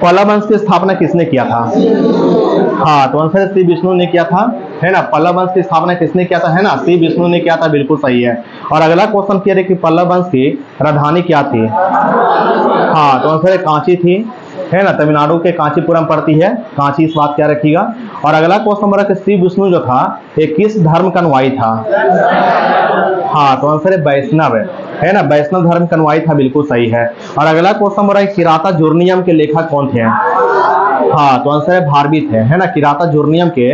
पल्लव वंश की स्थापना किसने किया था? हाँ, तो आंसर श्री विष्णु ने किया था, है ना। पल्लव वंश की स्थापना किसने किया था, है ना, श्री विष्णु ने किया था, बिल्कुल सही है। और अगला क्वेश्चन किया है कि पल्लव वंश की राजधानी क्या थी? हाँ, तो आंसर कांची थी, है ना। तमिलनाडु के कांचीपुरम पड़ती है कांची, इस बात क्या रखिएगा। और अगला क्वेश्चन बोला कि श्री विष्णु जो था ये किस धर्म का अनुयायी था? हाँ, तो आंसर है वैष्णव, है ना, वैष्णव धर्म का अनुयायी था, बिल्कुल सही है। और अगला क्वेश्चन बोला किराता जूर्नियम के लेखक कौन थे? हाँ, तो आंसर है भारवी थे, है ना। किराता जूर्नियम के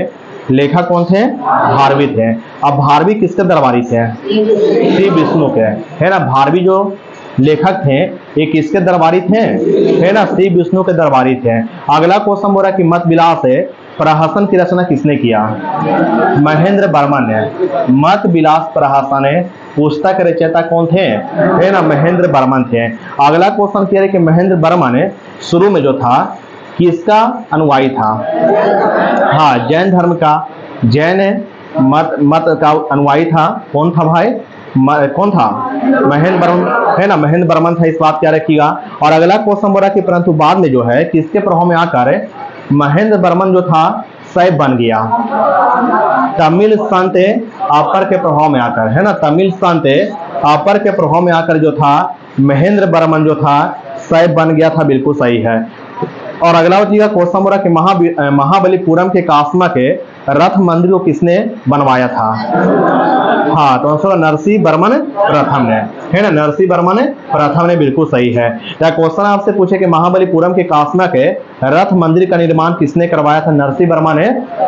लेखक कौन थे? भारवी थे। अब भारवी किसके दरबारी थे? श्री विष्णु के, है ना। भारवी जो लेखक थे ये किसके दरबारी थे? है ना, श्री विष्णु के दरबारी थे। अगला क्वेश्चन बोला कि मत विलास प्रहसन की रचना किसने किया? महेंद्र वर्मन ने। मत विलास प्रहसन पुस्तक रचयिता कौन थे? है ना, महेंद्र वर्मन थे। अगला क्वेश्चन किया है कि महेंद्र वर्मन शुरू में जो था किसका अनुयायी था? हाँ, जैन धर्म का, जैन मत का अनुयायी था। कौन था भाई? कौन था? महेंद्र वर्मन, है ना, महेंद्र वर्मन था, इस बात क्या रखिएगा। और अगला क्वेश्चन बोला कि परंतु बाद में जो है किसके प्रभाव में आकर महेंद्र वर्मन जो था शैव बन गया? तमिल संत अपर के प्रभाव में आकर, है ना, तमिल संत अपर के प्रभाव में आकर जो था महेंद्र वर्मन जो था शैव बन गया था, बिल्कुल सही है। और अगला का क्वेश्चन बोला कि महाबलीपुरम के कासमा के रथ मंदिर को किसने बनवाया था? हाँ, तो आंसर नरसिंह वर्मन प्रथम ने, है ना, नरसिंह वर्मन प्रथम ने, बिल्कुल सही है। या क्वेश्चन आपसे पूछे कि महाबलीपुरम के कासमा के रथ मंदिर का निर्माण किसने करवाया था? नरसिंह वर्मा ने,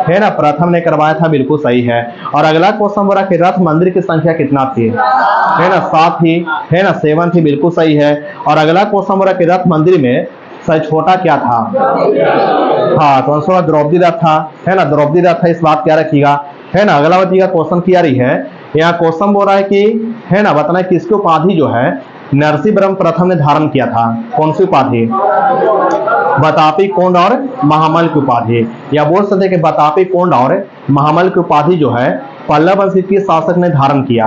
है ना, प्रथम ने करवाया था, बिल्कुल सही है। और अगला क्वेश्चन बोला कि रथ मंदिर की संख्या कितना थी? है ना, 7 थी, है ना, 7 थी, बिल्कुल सही है। और अगला क्वेश्चन बोला कि रथ मंदिर में सबसे छोटा क्या था? हाँ, तो आंसर द्रौपदी रथ था, है ना, द्रौपदी रथ था, इस बात क्या रखिएगा, है ना। अगला का क्वेश्चन क्या रही है, यहाँ क्वेश्चन बोल रहा है कि, है ना, बताना किसकी उपाधि जो है नरसिंह वर्मन प्रथम ने धारण किया था? कौन सी उपाधि? बतापी कोंड और महामल की उपाधि, या बोल सकते कि बतापी कोंड और महामल की उपाधि जो है पल्लव वंश के शासक ने धारण किया?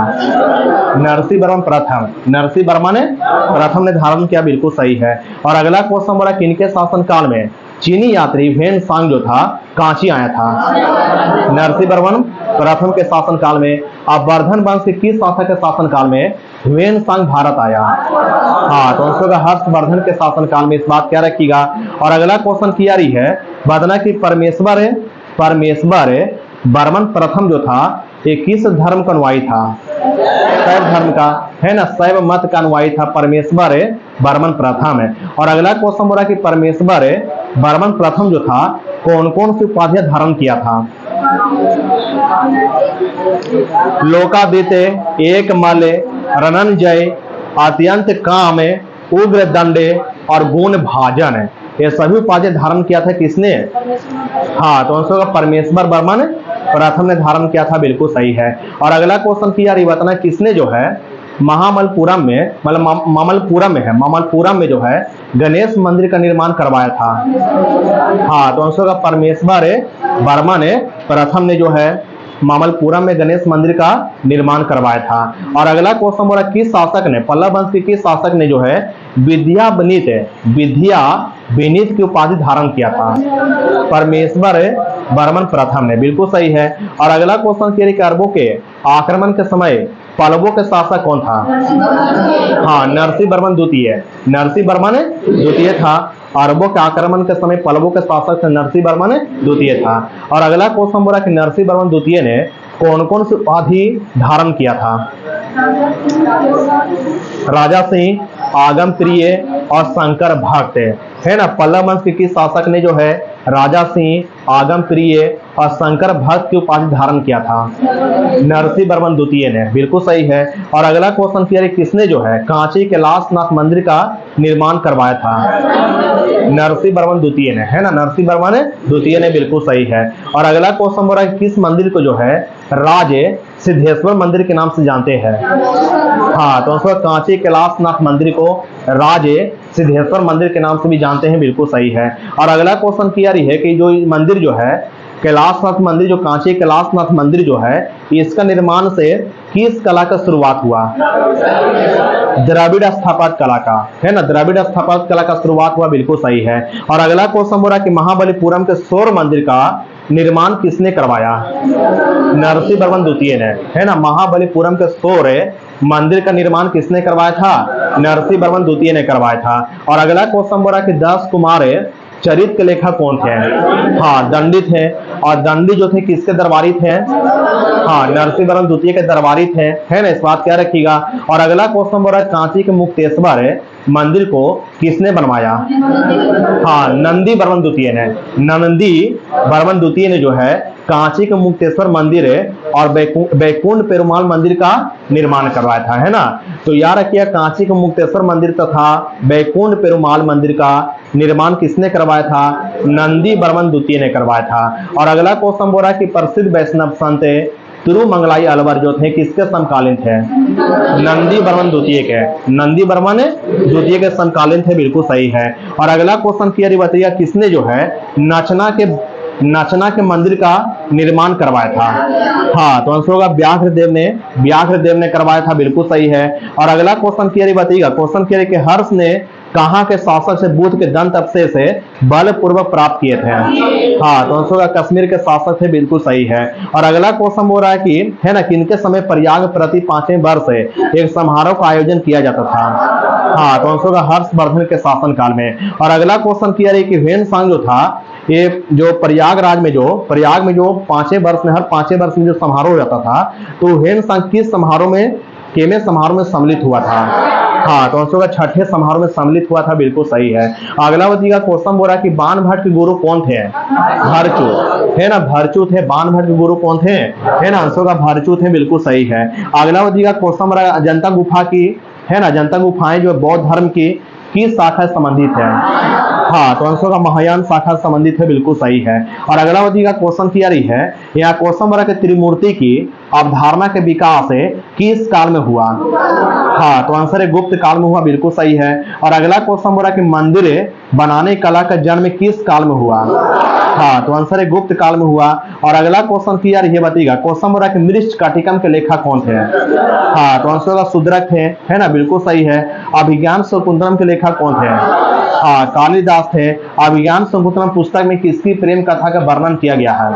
नरसिंह वर्मन प्रथम, नरसिंह वर्मा ने प्रथम ने धारण किया, बिल्कुल सही है। और अगला क्वेश्चन बोला किनके शासन काल में चीनी यात्री वेन सांग जो था कांची आया था? नरसिंह वर्मन प्रथम के शासन काल में। अब वर्धन वंश के किस शासक के शासन काल में वेन सांग भारत आया? हाँ, तो आंसर हर्षवर्धन के शासन काल में, इस बात क्या रखिएगा। और अगला क्वेश्चन क्या रही है, बताना कि परमेश्वर वर्मन प्रथम जो था ये किस धर्म का अनुयायी था? शैव धर्म का, है ना, शैव मत का अनुयायी था परमेश्वर वर्मन प्रथम है। और अगला क्वेश्चन बोला कि परमेश्वर वर्मन प्रथम जो था कौन कौन सी उपाधियां धारण किया था? लोकादित्य, एकमल, रणनजय, अत्यंत काम, उग्र दंडे और गुण भाजन, ये सभी उपाधियां धारण किया था किसने? हाँ, तो आंसर होगा परमेश्वर वर्मन प्रथम ने धारण किया था, बिल्कुल सही है। और अगला क्वेश्चन किया बताना किसने जो है महामलपुरम में, मतलब मामलपुरम में है, मामलपुरम में जो है गणेश मंदिर का निर्माण करवाया था? हाँ, तो आंसर होगा परमेश्वर वर्मा ने प्रथम ने जो है मामलपुरम में गणेश मंदिर का निर्माण करवाया था। और अगला क्वेश्चन बोला किस शासक ने, पल्लव वंश के किस शासक ने जो है विद्या विनीत की उपाधि धारण किया था? परमेश्वर वर्मन प्रथम ने, बिल्कुल सही है। और अगला क्वेश्चन किया कि अरबों के आक्रमण के समय पल्लवों के शासक कौन था? हाँ, नरसिंह वर्मन द्वितीय, नरसिंह वर्मन द्वितीय था। अरबों के आक्रमण के समय पल्लवों के शासक नरसिंह वर्मन द्वितीय था। और अगला क्वेश्चन बोला कि नरसिंह वर्मन द्वितीय ने कौन कौन सी उपाधि धारण किया था? राजा सिंह, आगम प्रिय और शंकर भक्त, है ना। पल्लव वंश के किस शासक ने जो है राजा सिंह, आगम प्रिय और शंकर भक्त की उपाधि धारण किया था? नरसिंह वर्मन द्वितीय ने, बिल्कुल सही है। और अगला क्वेश्चन किया किसने जो है कांची कैलाशनाथ मंदिर का निर्माण करवाया था? नरसिंह वर्मन द्वितीय ने, है ना, नरसिंह वर्मन द्वितीय ने, बिल्कुल सही है। और अगला क्वेश्चन बोला किस मंदिर को जो है राज सिद्धेश्वर मंदिर के नाम से जानते हैं? हाँ, तो कांची कैलाशनाथ मंदिर को राज सिद्धेश्वर मंदिर के नाम से भी जानते हैं, बिल्कुल सही है। और अगला क्वेश्चन किया रही है कि जो मंदिर जो है कैलाशनाथ मंदिर, जो कांची कैलाशनाथ मंदिर जो है इसका निर्माण से किस कला का शुरुआत हुआ? द्रविड़ स्थापत्य कला का, है ना, द्रविड़ स्थापत्य कला का शुरुआत हुआ, बिल्कुल सही है। और अगला क्वेश्चन बोला कि महाबलीपुरम के सौर मंदिर का निर्माण किसने करवाया? नरसिंह वर्मन द्वितीय ने, है ना। महाबलीपुरम के सौर मंदिर का निर्माण किसने करवाया था? नरसिंह वर्मन द्वितीय ने करवाया था। और अगला क्वेश्चन बोला कि 10 कुमार चरित्र के लेखक कौन थे? हाँ, दंडी थे। और दंडी जो थे किसके दरबारी थे? हाँ, नरसिंह वर्मन द्वितीय के दरबारी थे, है ना, इस बात क्या रखिएगा। और अगला क्वेश्चन बोला कांची के मुक्तेश्वर मंदिर को किसने बनवाया? हाँ, नंदी वर्मन द्वितीय ने। नंदी वर्मन द्वितीय ने जो है कांची के मुक्तेश्वर मंदिर और बैकुंठ पेरुमाल मंदिर का निर्माण करवाया था, है ना। तो याद रखिए कांची के मुक्तेश्वर मंदिर तथा बैकुंठ पेरुमाल मंदिर का निर्माण किसने करवाया था? नंदी वर्मन द्वितीय ने करवाया था। और अगला क्वेश्चन बोला कि प्रसिद्ध वैष्णव संत तिरुमंगलाई अलवर जो थे किसके समकालीन थे? नंदी वर्मन द्वितीय के। नंदी वर्मन द्वितीय के समकालीन थे, बिल्कुल सही है। और अगला क्वेश्चन क्लियर बताइए किसने जो है नचना के मंदिर का निर्माण करवाया था? हाँ, तो आंसर होगा व्याघ्रदेव ने करवाया था, बिल्कुल सही है। और अगला क्वेश्चन क्लियर बताइएगा, क्वेश्चन क्लियर कि हर्ष ने कहाँ के शासक से बुद्ध के दंत अवशेष से बलपूर्वक प्राप्त किए थे? हाँ, तो आंसर होगा कश्मीर के शासक थे, बिल्कुल सही है। और अगला क्वेश्चन बोल रहा है कि, है ना, किनके समय प्रयाग प्रति 5वें वर्ष एक समारोह का आयोजन किया जाता था? हाँ, तो आंसर होगा हर्षवर्धन के शासन काल में। और अगला क्वेश्चन क्लियर है कि ह्वेनसांग जो था ये जो प्रयाग में जो 5वें वर्ष में, हर 5वें वर्ष में जो समारोह हो जाता था, तो ह्वेनसांग किस समारोह में, केमे समारोह में सम्मिलित हुआ था? हाँ, तो आंसर होगा 6ठे समारोह में सम्मिलित हुआ था, बिल्कुल सही है। अगला बताइएगा क्वेश्चन बोला कि बाणभट्ट के गुरु कौन थे? भरचू, है ना, भरचू थे। बाणभट्ट के गुरु कौन थे? है ना, आंसर होगा भरचू थे, बिल्कुल सही है। अगला बताइएगा क्वेश्चन बोला अजंता गुफा की, है ना, अजंता गुफाएं जो बौद्ध धर्म की किस शाखा से संबंधित है? हाँ, तो आंसर का महायान शाखा से संबंधित है, बिल्कुल सही है। और अगला बताइएगा क्वेश्चन क्या रही है, यहाँ क्वेश्चन बोला कि त्रिमूर्ति की अवधारणा के विकास किस काल में हुआ? हाँ, तो आंसर है गुप्त काल में हुआ, बिल्कुल सही है। और अगला क्वेश्चन बोला कि मंदिर बनाने कला का जन्म किस काल में हुआ? हाँ, तो आंसर है गुप्त काल में हुआ। और अगला क्वेश्चन क्या रही है बताइएगा, क्वेश्चन बोला कि मृच्छकटिकम के लेखक कौन थे? हाँ, तो आंसर का शूद्रक थे, है ना, बिल्कुल सही है। अभिज्ञान शकुंतलम के लेखक कौन थे? हाँ, कालिदास थे। अभिज्ञान शकुंतलम पुस्तक में किसकी प्रेम कथा का वर्णन किया गया है?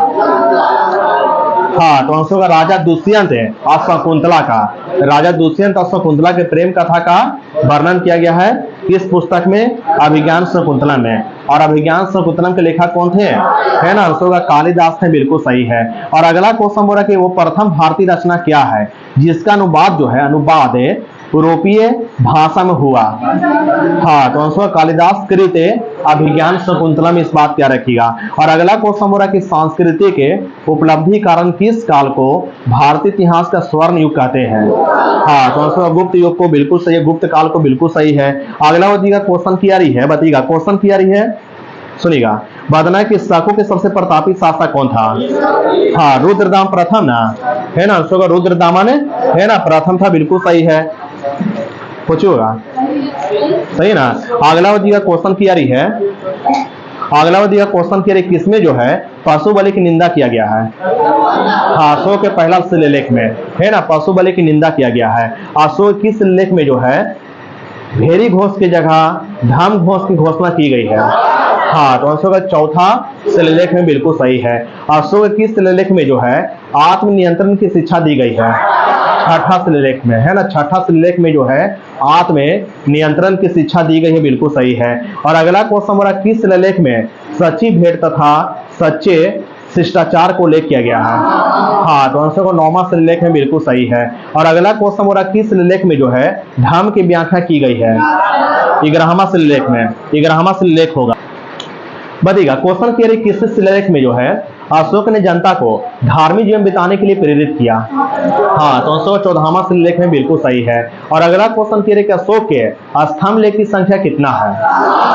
हाँ, तो आंसर का राजा दुष्यंत और शकुंतला का, राजा दुष्यंत और शकुंतला के प्रेम कथा का वर्णन किया गया है इस पुस्तक में, अभिज्ञान शकुंतलम में। और अभिज्ञान शकुंतलम के लेखक कौन थे? है ना, आंसर का कालिदास थे, बिल्कुल सही है। और अगला क्वेश्चन बोला कि वो प्रथम भारतीय रचना क्या है जिसका अनुवाद जो है यूरोपीय भाषा में हुआ? हाँ, तो आंसर कालिदास कृत अभिज्ञान शकुंतलम, इस बात क्या रखिएगा। और अगला क्वेश्चन बोला कि सांस्कृतिक उपलब्धि कारण किस काल को भारतीय इतिहास का स्वर्ण युग कहते हैं? हाँ, तो आंसर गुप्त युग को, बिल्कुल सही है, गुप्त काल को, बिल्कुल सही है। अगला बताइएगा क्वेश्चन क्या रही है, बताइएगा क्वेश्चन क्या रही है, सुनिएगा, बदना के शाकों के सबसे प्रतापी शासक कौन था? हाँ, रुद्रदाम प्रथम ना, है ना, आंसर रुद्रदामन है ना, प्रथम था, बिल्कुल सही है। पूछिएगा सही ना। अगला बताइएगा क्वेश्चन क्या रही है, अगला बताइएगा क्वेश्चन क्या रही, किसमें जो है पशु बलि की निंदा किया गया है? हाँ, अशोक के पहला शिलालेख में, है ना, पशु बलि की निंदा किया गया है। अशोक की शिलालेख में जो है भेरी घोष की जगह धम घोष की घोषणा की गई है। हाँ, तो अशोक का चौथा शिलालेख में, बिल्कुल सही है। अशोक की शिलालेख में जो है आत्मनियंत्रण की शिक्षा दी गई है, छठा शिलालेख में, है ना, छठा शिलालेख में जो है आत्म नियंत्रण की शिक्षा दी गई है, बिल्कुल सही है। और अगला क्वेश्चन बोला किस शिलालेख में सच्ची भेंट तथा सच्चे शिष्टाचार को उल्लेख किया गया है? हाँ, तो आंसर को 9वां शिलालेख में, बिल्कुल सही है। और अगला क्वेश्चन बोला किस शिलालेख में जो है धर्म की व्याख्या की गई है? 11वां शिलालेख में, 11वां शिलालेख होगा। बताइएगा क्वेश्चन क्लियर, किस शिलालेख में जो है अशोक ने जनता को धार्मिक जीवन बिताने के लिए प्रेरित किया? हाँ, तो अशोक 14वां शिलालेख में, बिल्कुल सही है। और अगला क्वेश्चन क्लियर कि अशोक के स्तंभ लेख की संख्या कितना है?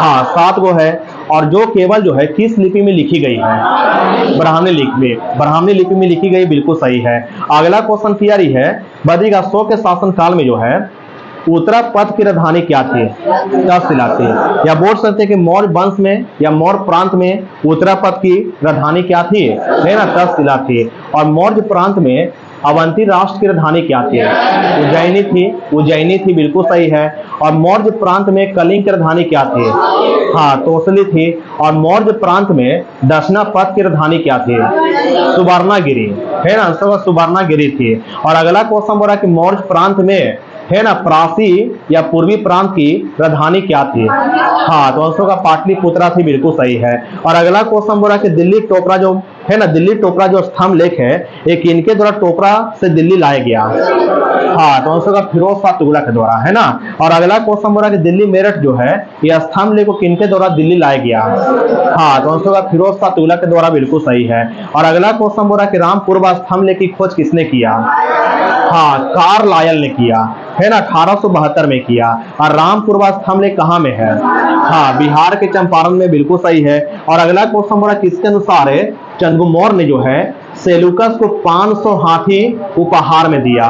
हाँ, 7 गो है। और जो केवल जो है किस लिपि में लिखी गई है? ब्राह्मणी लिपि में लिखी गई, बिल्कुल सही है। अगला क्वेश्चन क्लियर है, बताइएगा अशोक के शासन काल में जो है उत्तरा पथ की राजधानी क्या थी? तक्षशिला थी। या बोल सकते हैं कि मौर्य वंश में या मौर्य प्रांत में उत्तरा पथ की राजधानी क्या थी? है ना, तक्षशिला थी। और मौर्य प्रांत में अवंती राष्ट्र की राजधानी क्या थी? उज्जैनी थी। उज्जैनी थी, बिल्कुल सही है। और मौर्य प्रांत में कलिंग की राजधानी क्या थी? हाँ, तोसली थी। और मौर्य प्रांत में दक्षिणापथ की राजधानी क्या थी? सुवर्णागिरी, है ना, आंसर सुवर्णागिरी थी। और अगला क्वेश्चन बोला कि मौर्य प्रांत में, है ना, प्रासी या पूर्वी प्रांत की राजधानी क्या थी? हाँ, तो आंसर का पाटलिपुत्रा थी, बिल्कुल सही है। और अगला क्वेश्चन बोला कि दिल्ली टोपरा जो है ना, दिल्ली टोपरा जो स्तंभ लेख है, एक इनके द्वारा टोपरा से दिल्ली लाया गया? हाँ, तो आंसर का फिरोज शाह तुगलक द्वारा, है ना। और अगला क्वेश्चन बोला कि दिल्ली मेरठ जो है, यह स्तंभ लेख को किनके द्वारा दिल्ली लाया गया? हाँ, तो आंसर का फिरोज शाह तुगलक के द्वारा, बिल्कुल सही है। और अगला क्वेश्चन बोला कि रामपुरवा स्तंभ लेख की खोज किसने किया? हाँ, कार्लायल ने किया, है ना, 1872 में किया। और रामपुरवा स्तंभ लेख कहाँ में है? हाँ, बिहार के चंपारण में, बिल्कुल सही है। और अगला क्वेश्चन बोला किसके अनुसार है चंद्रगुप्त मौर्य ने जो है सेल्यूकस को 500 हाथी उपहार में दिया?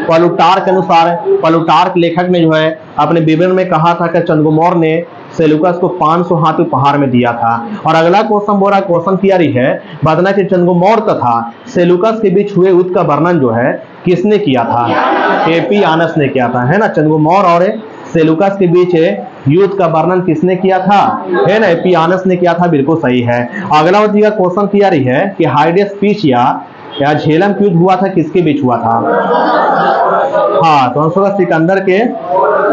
प्लूटार्क के अनुसार, प्लूटार्क लेखक ने जो है अपने विवरण में कहा था कि चंद्रगुप्त मौर्य ने सेल्यूकस को 500 हाथी उपहार में दिया था। और अगला क्वेश्चन बोला, क्वेश्चन थियरी है, बताना कि चंद्रगुप्त मौर्य तथा सेल्यूकस के बीच हुए युद्ध का वर्णन जो है किसने किया था? एपियानस ने किया था, है ना। चंद्रगुप्त मौर्य और सेल्यूकस के बीच युद्ध का वर्णन किसने किया था? है ना, एपियानस ने किया था, बिल्कुल सही है। अगला का क्वेश्चन थियरी है कि हाइडेस पीच या झेलम युद्ध हुआ था, किसके बीच हुआ था? हाँ, तो आंसर सिकंदर के,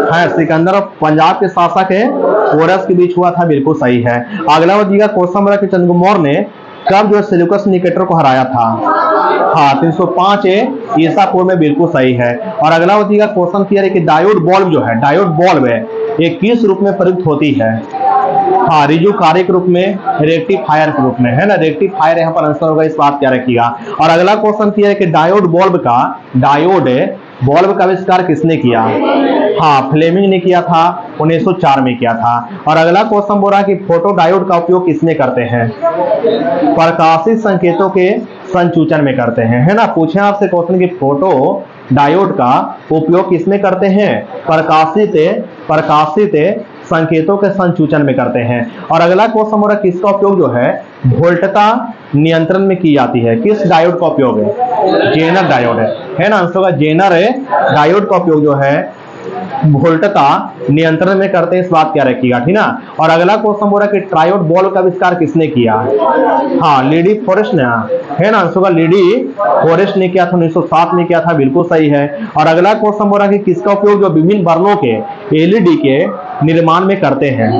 है, सिकंदर और पंजाब के शासक है पोरस के बीच हुआ था, बिल्कुल सही है। अगला क्वेश्चन बोला कि चंद्रगुप्त मौर्य ने कब जो सेल्यूकस निकेटर को हराया था? हाँ, 305 ईसा पूर्व में, बिल्कुल सही है। और अगला क्वेश्चन किया है कि डायोड बल्ब जो है, डायोड बल्ब है, ये किस रूप में प्रयुक्त होती है? हाँ, रिजुकारी के रूप में, रेक्टिफायर के रूप में, है ना, रेक्टिफायर यहाँ पर आंसर होगा, इस बात क्या रखिएगा। और अगला क्वेश्चन किया है कि डायोड बल्ब का आविष्कार किसने किया? हाँ, फ्लेमिंग ने किया था, 1904 में किया था। और अगला क्वेश्चन बोल रहा है कि फोटो डायोड का उपयोग किसमें करते हैं? प्रकाशित संकेतों के संसूचन में करते हैं, है ना। पूछे आपसे क्वेश्चन कि फोटो डायोड का उपयोग किसमें करते हैं? प्रकाशित संकेतों के संसूचन में करते हैं। और अगला क्वेश्चन बोला किसका उपयोग जो है वोल्टता नियंत्रण में की जाती है? किस डायोड का उपयोग है? जेनर डायोड है ना, आंसर का जेनर डायोड का उपयोग जो है वोल्टता नियंत्रण में करते हैं, इस बात क्या रखिएगा, ठीक ना। और अगला क्वेश्चन बोला कि ट्रायोड बल्ब का आविष्कार किसने किया? हाँ, लीडी फॉरेस्ट ने, है ना, आंसर का लीडी फॉरेस्ट ने किया था, 1907 में किया था, बिल्कुल सही है। और अगला क्वेश्चन बोला कि किसका उपयोग जो विभिन्न वर्णों के एलईडी के निर्माण में करते हैं?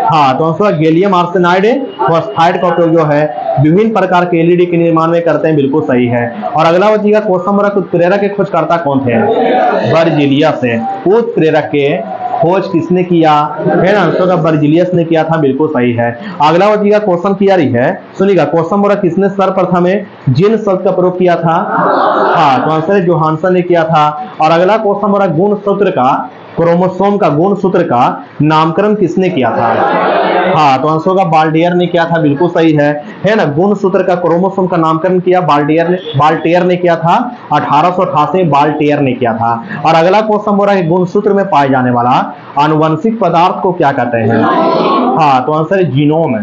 हाँ, तो आंसर गैलियम आर्सेनाइड फॉस्फाइड का उपयोग जो है विभिन्न प्रकार के एलईडी के निर्माण में करते हैं, बिल्कुल सही है। और अगला बच्चेगा क्वेश्चन बोला उत्प्रेरक के खोजकर्ता कौन थे? बर्जिलियस है। उत्प्रेरक के खोज किसने किया? है ना, आंसर का बर्जिलियस ने किया था, बिल्कुल सही है। अगला बच्चेगा क्वेश्चन किया रही है, सुनिएगा, क्वेश्चन बोला किसने सर्वप्रथम जिन शब्द का प्रयोग किया था? हाँ, तो आंसर जोहानसन ने किया था। और अगला क्वेश्चन बोला गुणसूत्र का, क्रोमोसोम का गुणसूत्र का नामकरण किसने किया था? हाँ, तो आंसर का बाल्टियर ने किया था, बिल्कुल सही है ना। गुणसूत्र का क्रोमोसोम का नामकरण किया बाल्टियर ने किया था, 1888 में बाल्टियर ने किया था। और अगला क्वेश्चन बोल रहा है गुणसूत्र में पाए जाने वाला आनुवंशिक पदार्थ को क्या कहते हैं? हाँ, तो आंसर जीनोम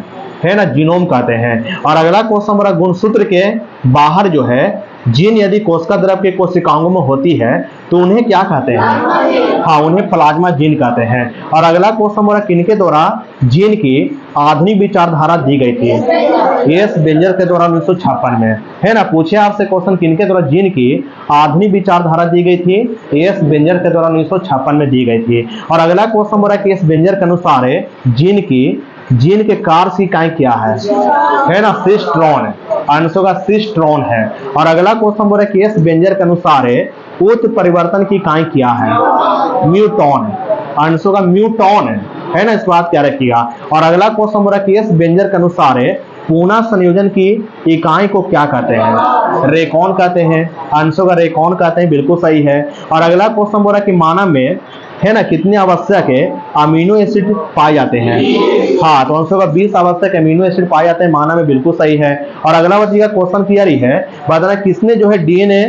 है ना, जीनोम कहते हैं। और अगला क्वेश्चन बोला गुणसूत्र के बाहर जो है जीन यदि कोशिका द्रव के कोशिकाओं में होती है तो उन्हें क्या कहते हैं? हाँ, उन्हें प्लाज्मा जीन कहते हैं। और अगला क्वेश्चन बोला किनके द्वारा जीन की आधुनिक विचारधारा दी गई थी? एस बेंजर के द्वारा 1956 में, है ना। पूछे आपसे क्वेश्चन किनके द्वारा जीन की आधुनिक विचारधारा दी गई थी? एस बेंजर के द्वारा 1956 में दी गई थी। और अगला क्वेश्चन बोला कि एस बेंजर के अनुसार जीन के कार्य इकाई क्या है ना, सिस्ट्रॉन, आंसर का सिस्ट्रॉन है। और अगला क्वेश्चन बोल रहा है कि एस बेंजर के अनुसार उत्परिवर्तन की इकाई क्या है? म्यूटॉन, आंसर का म्यूटॉन है ना, इस बात क्या रखिएगा। और अगला क्वेश्चन बोल रहा है कि एस बेंजर के अनुसार पुनः संयोजन की इकाई को क्या कहते हैं? रेकॉन कहते हैं, आंसर का रेकॉन कहते हैं, बिल्कुल सही है। और अगला क्वेश्चन बोल रहा है कि मानव में है ना कितने आवश्यक अमीनो एसिड पाए जाते हैं? हाँ, तो आंसर का 20 आवश्यक अमीनो एसिड पाए जाते हैं मानव में, बिल्कुल सही है। और अगला बच्चेगा क्वेश्चन किया रही है, बताना किसने जो है डीएनए,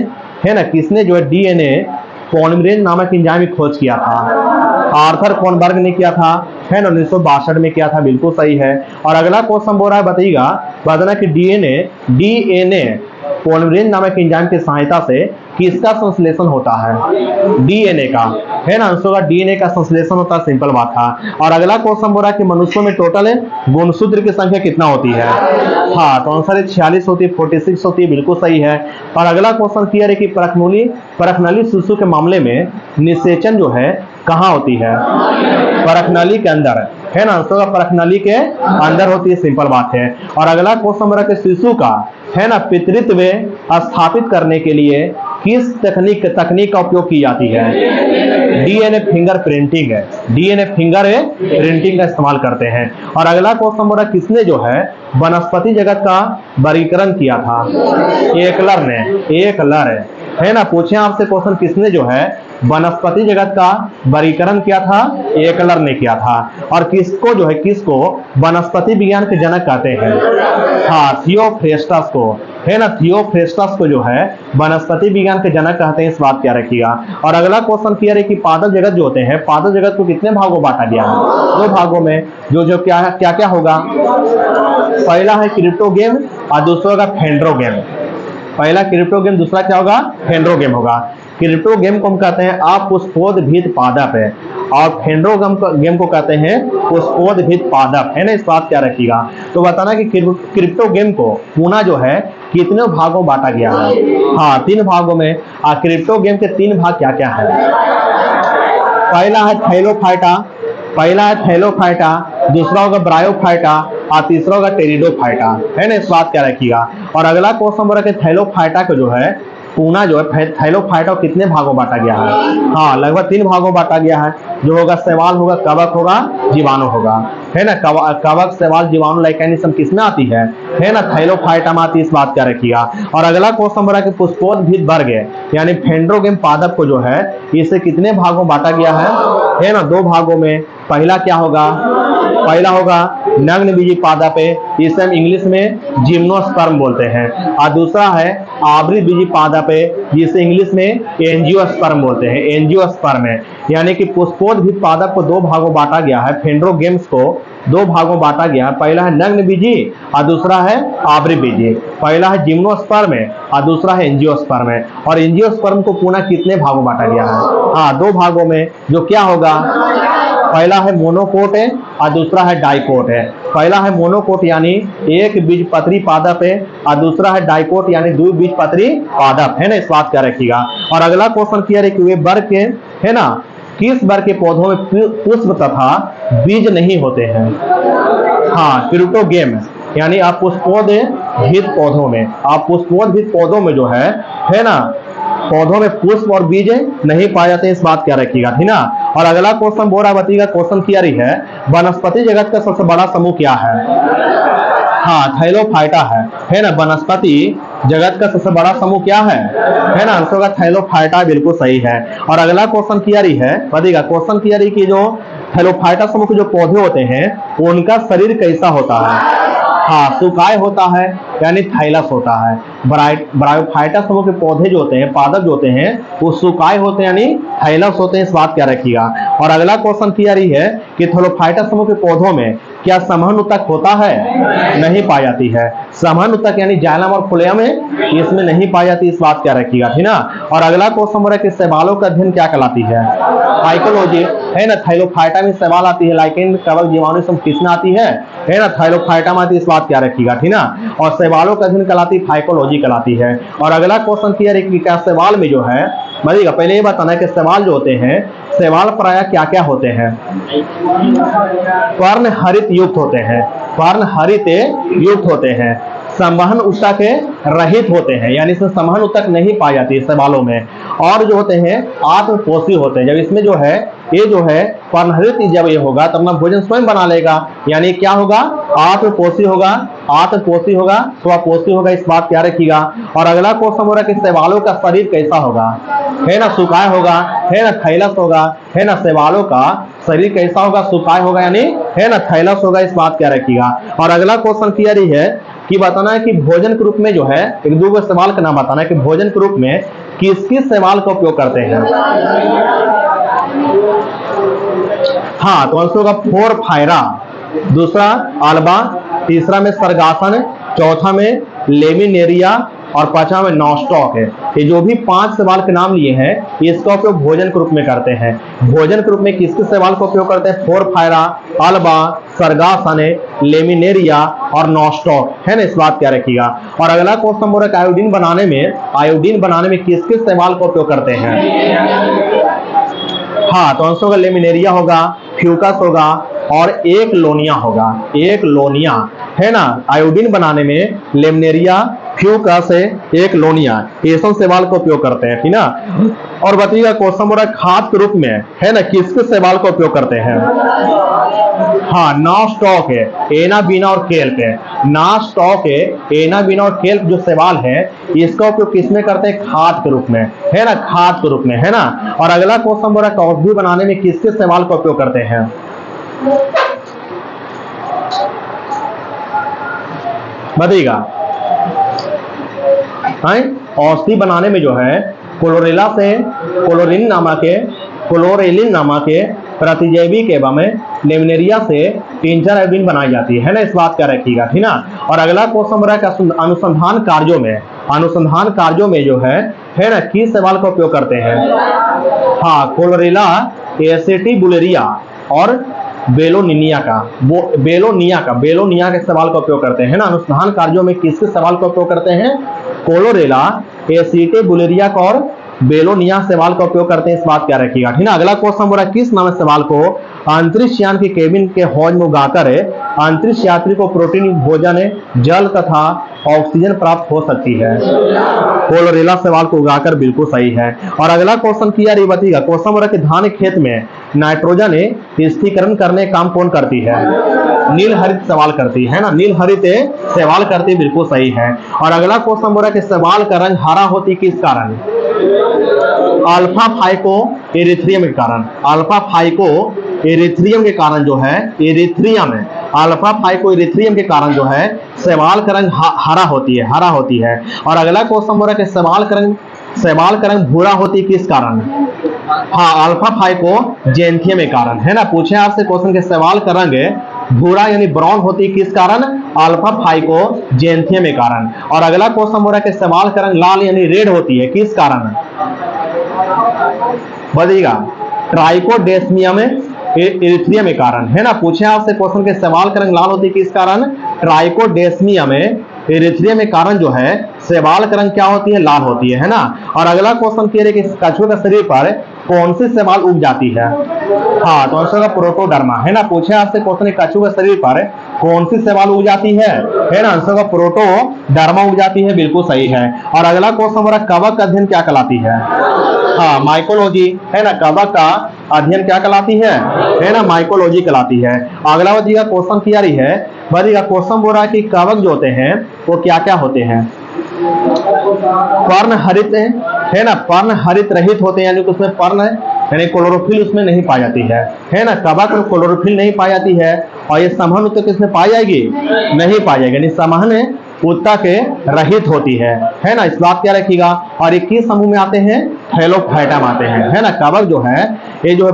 है ना, किसने जो है डीएनए पॉलीमरेज नामक एंजाइम की खोज किया था? आर्थर कॉनबर्ग ने किया था, है ना, 1962 में किया था, बिल्कुल सही है। और अगला क्वेश्चन बोल रहा है बताइएगा, बताना कि डीएनए पोलिमरेज नामक एंजाइम की सहायता से किसका संश्लेषण होता है? डीएनए का, है ना। अंशों का डीएनए का संश्लेषण होता है, सिंपल बात था। और अगला क्वेश्चन बोल रहा है कि मनुष्यों में टोटल गुणसूत्र की संख्या कितना होती है? हाँ, तो आंसर है 46 होती है, 46 होती है, बिल्कुल सही है। और अगला क्वेश्चन क्लियर है कि परखनली शिशु के मामले में निषेचन जो है कहाँ होती है? परखनली के अंदर, है ना। अंशों का परखनली के अंदर होती है, सिंपल बात है। और अगला क्वेश्चन बोल रहा है कि शिशु का, है ना, पितृत्व स्थापित करने के लिए किस तकनीक का उपयोग की जाती है? डीएनए फिंगर प्रिंटिंग है, डीएनए फिंगर प्रिंटिंग का इस्तेमाल करते हैं। और अगला क्वेश्चन बोला किसने जो है वनस्पति जगत का वर्गीकरण किया था? एकलर ने, एकलर, है ना। पूछे आपसे क्वेश्चन, किसने जो है वनस्पति जगत का वर्गीकरण किया था? एकलर ने किया था। और किसको जो है, किसको वनस्पति विज्ञान के जनक कहते हैं? हाँ, थियोफ्रेस्टस को, है ना। थियोफ्रेस्टस को जो है वनस्पति विज्ञान के जनक कहते हैं, इस बात क्या रखिएगा। और अगला क्वेश्चन क्लियर है कि पादप जगत जो होते हैं, पादप जगत को कितने भागों बांटा गया है? 2 भागों में। जो क्या होगा? पहला है क्रिप्टोगेम और दूसरा होगा फेंड्रोगेम। पहला क्रिप्टोगेम, दूसरा क्या होगा? फेंड्रोगेम होगा। क्रिप्टोगेम को हम कहते हैं अपुष्पोद्भिद पादप है, और फेंड्रोगेम को कहते हैं पुष्पोद्भिद पादप, है ना। इस बात क्या रखिएगा। तो बताना कि क्रिप्टोगेम को पुनः जो है कितने भागों बांटा गया है? हाँ, 3 भागों में। और क्रिप्टोगेम के 3 भाग क्या क्या है? पहला है थैलोफाइटा, दूसरा होगा ब्रायोफाइटा और तीसरा होगा टेरिडोफाइटा, है ना। इस बात क्या रखिएगा। और अगला क्वेश्चन बोला कि थैलोफाइटा को जो है पूना जो है थैलोफाइटा कितने भागों बांटा गया है? हाँ, लगभग 3 भागों बांटा गया है। जो होगा शैवाल होगा, कवक होगा, जीवाणु होगा, है ना। कवक, शैवाल, जीवाणु, लाइकेनिज्म किसमें आती है ना, थैलोफाइटा में आती है। इस बात क्या रखिएगा। और अगला क्वेश्चन बोला कि पुष्पोद्भिद वर्ग यानी फेंड्रोगेम पादप को जो है इसे कितने भागों बांटा गया है ना, 2 भागों में। पहला क्या होगा? पहला होगा नग्नबीजी पादप है, इसे हम इंग्लिश में जिम्नोस्पर्म बोलते हैं। और दूसरा है आवृतबीजी पादप है, जिसे इंग्लिश में एंजियोस्पर्म बोलते हैं, एंजियोस्पर्म है। यानी कि पुष्पोद्भिद पादप को 2 भागों बांटा गया है, फेंड्रोगेम्स को 2 भागों बांटा गया है। पहला है नग्नबीजी और दूसरा है आवृतबीजी। पहला है जिम्नोस्पर्म और दूसरा है एंजियोस्पर्म है। और एंजियोस्पर्म को पुनः कितने भागों बांटा गया है? हाँ, 2 भागों में। जो क्या होगा? पहला है मोनोकोट है और दूसरा है डाइकोट है। पहला है मोनोकोट यानी एक बीजपत्री पादप है, और दूसरा है डाइकोट यानी 2 बीजपत्री पादप, है ना। इस बात का रखिएगा। और अगला क्वेश्चन क्लियर है कि वे वर्ग के, है ना, किस वर्ग के पौधों में पुष्प तथा बीज नहीं होते हैं? हाँ, क्रिप्टोगेम यानी अपुष्पोद्भिद पौधों में, अपुष्पोद्भिद पौधों में जो है ना, पौधों में पुष्प और बीज नहीं पाए जाते। इस बात क्या रखिएगा, ठीक ना। और अगला क्वेश्चन बोरावती का क्वेश्चन क्लियर ही है, वनस्पति जगत का सबसे बड़ा समूह क्या है? हाँ, थैलोफाइटा है ना। वनस्पति जगत का सबसे बड़ा समूह क्या है ना, आंसर होगा थैलोफाइटा, बिल्कुल सही है। और अगला क्वेश्चन क्लियर ही है, बताइएगा। क्वेश्चन क्लियर ही कि जो थैलोफाइटा समूह के जो पौधे होते हैं उनका शरीर कैसा होता है? हाँ, सुकाय होता है यानी थाइलस होता है। ब्रायोफाइटा समूह के पौधे जो होते हैं, पादप जो होते हैं, वो सुकाय होते हैं यानी थाइलस होते हैं। इस बात क्या रखिएगा। और अगला क्वेश्चन क्लियर ही है कि थैलोफाइटा समूह के पौधों में क्या समहन उत्तक होता है? नहीं पाई जाती है। समहन उत्तक यानी जाइलम और फ्लोएम में इसमें नहीं पाई जाती। इस बात क्या रखिएगा, ठीक ना। और अगला क्वेश्चन हो रहा है कि शैवालों का अध्ययन क्या कहलाती है? फाइकोलॉजी, है ना। थैलोफाइटा में शैवाल आती है, लाइकेन, कवक, जीवाणु सब किसमें आती है ना, थैलोफाइटा में आती है। इस बात क्या रखिएगा, ठीक ना। और शैवालों का अध्ययन कहलाती है फाइकोलॉजी कहलाती है। और अगला क्वेश्चन क्लियर है कि क्या शैवाल में जो है, बताइएगा। पहले ये बताना है कि शैवाल जो होते हैं, शैवाल प्रायः क्या क्या होते हैं? पर्णहरित युक्त होते हैं, पर्णहरित युक्त होते हैं। संवहन ऊतक रहित होते हैं, यानी इसमें संवहन ऊतक नहीं पाई जाती है शैवालों में। और जो होते हैं आत्मपोषी होते हैं। जब इसमें जो है ये जो है पर्णहरित जब ये होगा तब अपना भोजन स्वयं बना लेगा, यानी क्या होगा? आत्मपोषी होगा, आत्मपोषी होगा, स्वपोषी होगा। इस बात क्या रखिएगा। और अगला क्वेश्चन हो रहा है कि शैवालों का शरीर कैसा होगा? है ना, सुकाय होगा, है ना, थैलस होगा, है ना। शैवालों का शरीर कैसा होगा? सुकाय होगा यानी, है ना, थैलस होगा। इस बात क्या रखिएगा। और अगला क्वेश्चन क्लियर ही है कि बताना है कि भोजन के रूप में जो है, 1-2 सवाल का नाम बताना है कि भोजन के रूप में किस किस शैवाल का उपयोग करते हैं? हाँ, तो आंसर होगा फोरफायरा, दूसरा अल्बा, तीसरा में सरगासन, चौथा में लेमिनेरिया, और 5वां में नॉस्टॉक है। ये जो भी 5 शैवाल के नाम लिए हैं इसका उपयोग भोजन के रूप में करते हैं। भोजन के रूप में किसके शैवाल का उपयोग करते हैं? फोरफायरा, अल्बा, सरगासने, लेमिनेरिया और नॉस्टॉक, है ना, इस बात क्या रखिएगा। और अगला क्वेश्चन बोल रहा है आयोडीन बनाने में किसके शैवाल का उपयोग करते हैं? हाँ, तो आंसर होगा लेमिनेरिया होगा, फ्यूकस होगा और एक लोनिया होगा। एक लोनिया, है ना, आयोडीन बनाने में लेमिनेरिया, फ्यूकस है, एक लोनिया, ये सब शैवाल का उपयोग करते हैं, ठीक ना। और बताइएगा क्वेश्चन बोल रहा है खाद के रूप में, है ना, किसके शैवाल का उपयोग करते हैं? हाँ, नॉस्टॉक है, एना, बीना और केल्प है। नॉस्टॉक है, एना, बीना और केल्प जो शैवाल है इसका उपयोग किसमें करते हैं? खाद के रूप में, है ना, खाद के रूप में, है ना। और अगला क्वेश्चन बोल रहा है औषधि बनाने में किसके शैवाल का उपयोग करते हैं? बताइएगा। औषधि बनाने में जो है क्लोरेला से क्लोरेलिन नामक प्रतिजैविक एवं लेमिनेरिया से टिंचर आयोडीन बनाई जाती है ना, इस बात का रखिएगा, ठीक ना। और अगला क्वेश्चन हो रहा है अनुसंधान कार्यों में जो है ना, किस शैवाल का उपयोग करते हैं? हाँ, क्लोरेला एसिटिबुलेरिया और बेलोनिया के सवाल का उपयोग करते हैं ना। अनुसंधान कार्यों में किसके सवाल का उपयोग करते हैं? क्लोरेला एसिटिबुलेरिया का और बेलोनिया सवाल का उपयोग करते हैं, इस बात क्या रखिएगा, ठीक ना। अगला क्वेश्चन बोला किस नाम सवाल को अंतरिक्ष यान के केबिन के हौज में उगाकर अंतरिक्ष यात्री को प्रोटीन, भोजन, जल तथा ऑक्सीजन प्राप्त हो सकती है? क्लोरेला सवाल को उगाकर, बिल्कुल सही है। और अगला क्वेश्चन किया रही बताइएगा, क्वेश्चन बोला कि धान खेत में नाइट्रोजन स्थिरीकरण करने काम कौन करती है? नील हरित सवाल करती है ना, नील हरित सवाल करती, बिल्कुल सही है। और अगला क्वेश्चन बोला कि सवाल का रंग हरा होती किस कारण? अल्फा फाइको एरिथ्रियम के कारण। अल्फा फाइको एरिथ्रियम के कारण जो है, अल्फा फाइको एरिथ्रियम के कारण जो है सवाल का रंग हरा होती है। और अगला क्वेश्चन बोल रहा है कि सवाल का रंग भूरा होती किस कारण? हाँ, अल्फा फाइको जेंथियम के कारण, है ना। पूछे आपसे क्वेश्चन के सवाल का रंग भूरा यानी ब्राउन होती किस कारण? अल्फा फाइको जेंथियम के कारण। और अगला क्वेश्चन बोल रहा है कि सवाल का रंग लाल यानी रेड होती है किस कारण? बताइएगा। ट्राइकोडेस्मियम एरिथ्रियम के कारण, है ना। पूछे आपसे क्वेश्चन के सवाल का रंग लाल होती किस कारण? ट्राइकोडेस्मियम एरिथ्रियम के कारण जो है सवाल का रंग क्या होती है? लाल होती है ना। और अगला क्वेश्चन कह रहे कि कछुए के शरीर पर कौन सी सवाल उग जाती है? हाँ, तो आंसर होगा प्रोटोडर्मा, है ना। पूछे आपसे क्वेश्चन कछुए के शरीर पर कौन सी सवाल उग जाती है ना, आंसर होगा प्रोटोडर्मा उग जाती है, बिल्कुल सही है। और अगला क्वेश्चन हमारा कवक का अध्ययन क्या कहलाती है? हाँ, माइकोलॉजी, है ना। कवक का अध्ययन क्या कहलाती है ना, माइकोलॉजी कहलाती है। अगला बताइएगा क्वेश्चन क्या रही है, बताइएगा क्वेश्चन बोल रहा है कि कवक जो होते हैं वो क्या क्या होते हैं? पर्ण हरित है ना, पर्ण हरित रहित होते हैं, यानी कि उसमें पर्ण यानी क्लोरोफिल उसमें नहीं पाई जाती है ना। कवक में क्लोरोफिल नहीं पाई जाती है। और ये समहन उत्तक किसमें पाई जाएगी? नहीं पाई जाएगी, यानी समहन उत्तक के रहित होती है ना, इस बात क्या रखिएगा। और 21 समूह में आते हैं, थैलोफाइटम आते हैं, है ना। कवक जो है ये जो है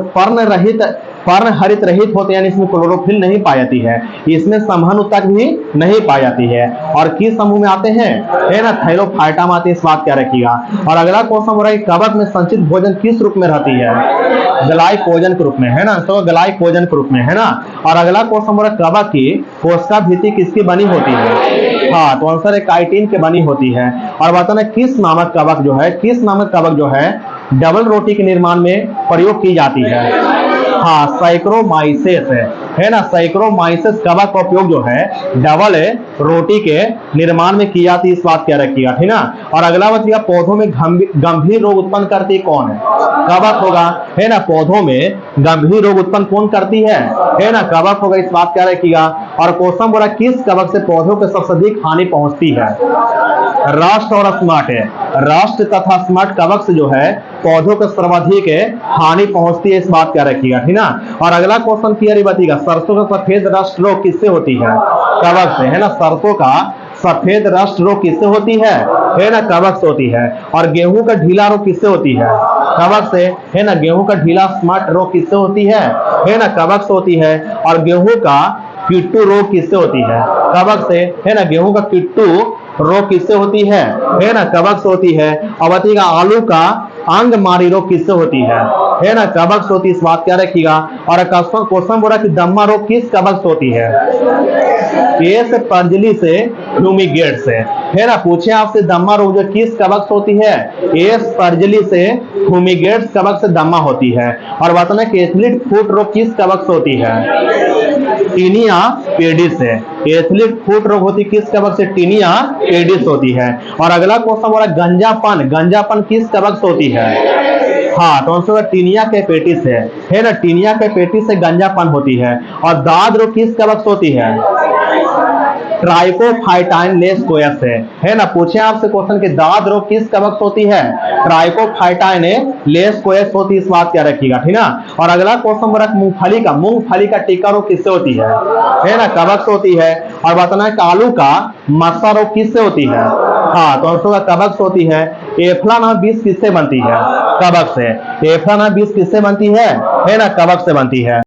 पर्ण हरित रहित होते हैं, यानी इसमें क्लोरोफिल नहीं पाई जाती है, इसमें समहन उत्तक भी नहीं पाई जाती है। और किस समूह में आते हैं, है ना, थैलोफाइटम आते हैं, इस बात क्या रखिएगा। और अगला क्वेश्चन हो रहा है कवक में संचित भोजन किस रूप में रहती है? ग्लाइकोजन के रूप में, है ना, तो ग्लाइकोजन के रूप में, है ना। और अगला क्वेश्चन हो रहा है कवक की कोशिका भित्ति किसकी बनी होती है? हाँ, तो आंसर है काइटिन की बनी होती है। और बताना किस नामक कवक जो है डबल रोटी के निर्माण में प्रयोग की जाती है? हाँ, साइक्रोमाइसेस है ना। साइक्रोमाइसेस कवक का उपयोग जो है डबल रोटी के निर्माण में की जाती है, इस बात क्या रखिएगा, ठीक ना। और अगला बताइएगा पौधों में गंभीर रोग उत्पन्न करती कौन है? कवक होगा, है ना। पौधों में गंभीर रोग उत्पन्न कौन करती है ना, कवक होगा, इस बात क्या रखिएगा। और क्वेश्चन बोला किस कवक से पौधों को सबसे अधिक हानि पहुंचती है? राष्ट्र और स्मार्ट है, राष्ट्र तथा स्मार्ट कवक से जो है पौधों को सर्वाधिक हानि पहुंचती है, इस बात क्या रखिएगा, ठीक ना। और अगला क्वेश्चन क्लियर बताइएगा सरसों का सफेद रस्ट रोग किससे होती है? कवक से, है ना। सरसों का सफेद रस्ट रोग किससे होती है ना, कवक से होती है। और गेहूं का ढीला रोग किससे होती है? कवक से, है ना। गेहूं का ढीला स्मार्ट रोग किससे होती है ना, कवक से होती है। और गेहूं का किट्टू रोग किससे होती है? कवक से, है ना। गेहूं का किट्टू रोग किससे होती है ना, कवक से होती है। और बताइएगा आलू का अंग मारी रोग किससे होती है ना, कवक से होती है, इस बात क्या रखिएगा। और क्वेश्चन बोला कि दम्मा रोग किस कवक से होती है, एस परजली से, फ्यूमिगेट से, है ना। पूछे आपसे दम्मा रोग जो किस कवक से होती है, एस परजली से, फ्यूमिगेट कवक से दम्मा होती है। और बताना कि एथलीट फुट रोग किस कवक से होती है, टीनिया पेडिस से। एथलीट फुट रोग होती किस कवक से, टीनिया पेडिस होती है। और अगला क्वेश्चन बोला गंजापन, गंजापन किस कवक से होती है, हाँ तो आंसर टीनिया कैपेटिस है ना, टीनिया कैपेटिस से गंजापन होती है। और दाद रोग किस कवक से होती है, ट्राइकोफाइटाइन लेस्कोयस है ना। पूछे आपसे क्वेश्चन कि दाद रोग किस कवक से होती है, ट्राइकोफाइटाइन लेस्कोयस होती है, इस बात क्या रखिएगा, ठीक ना। और अगला क्वेश्चन बड़ा मूंगफली का टीका रोग किससे होती है ना, कवक से होती है। और बताना है कि आलू का मस्सा रोग किससे होती है, हाँ तो आंसर कवक से होती है। एफ्ला नामक बीज किससे बनती है, कवक से। एफ्ला नामक बीज किससे बनती है ना, कवक से बनती है।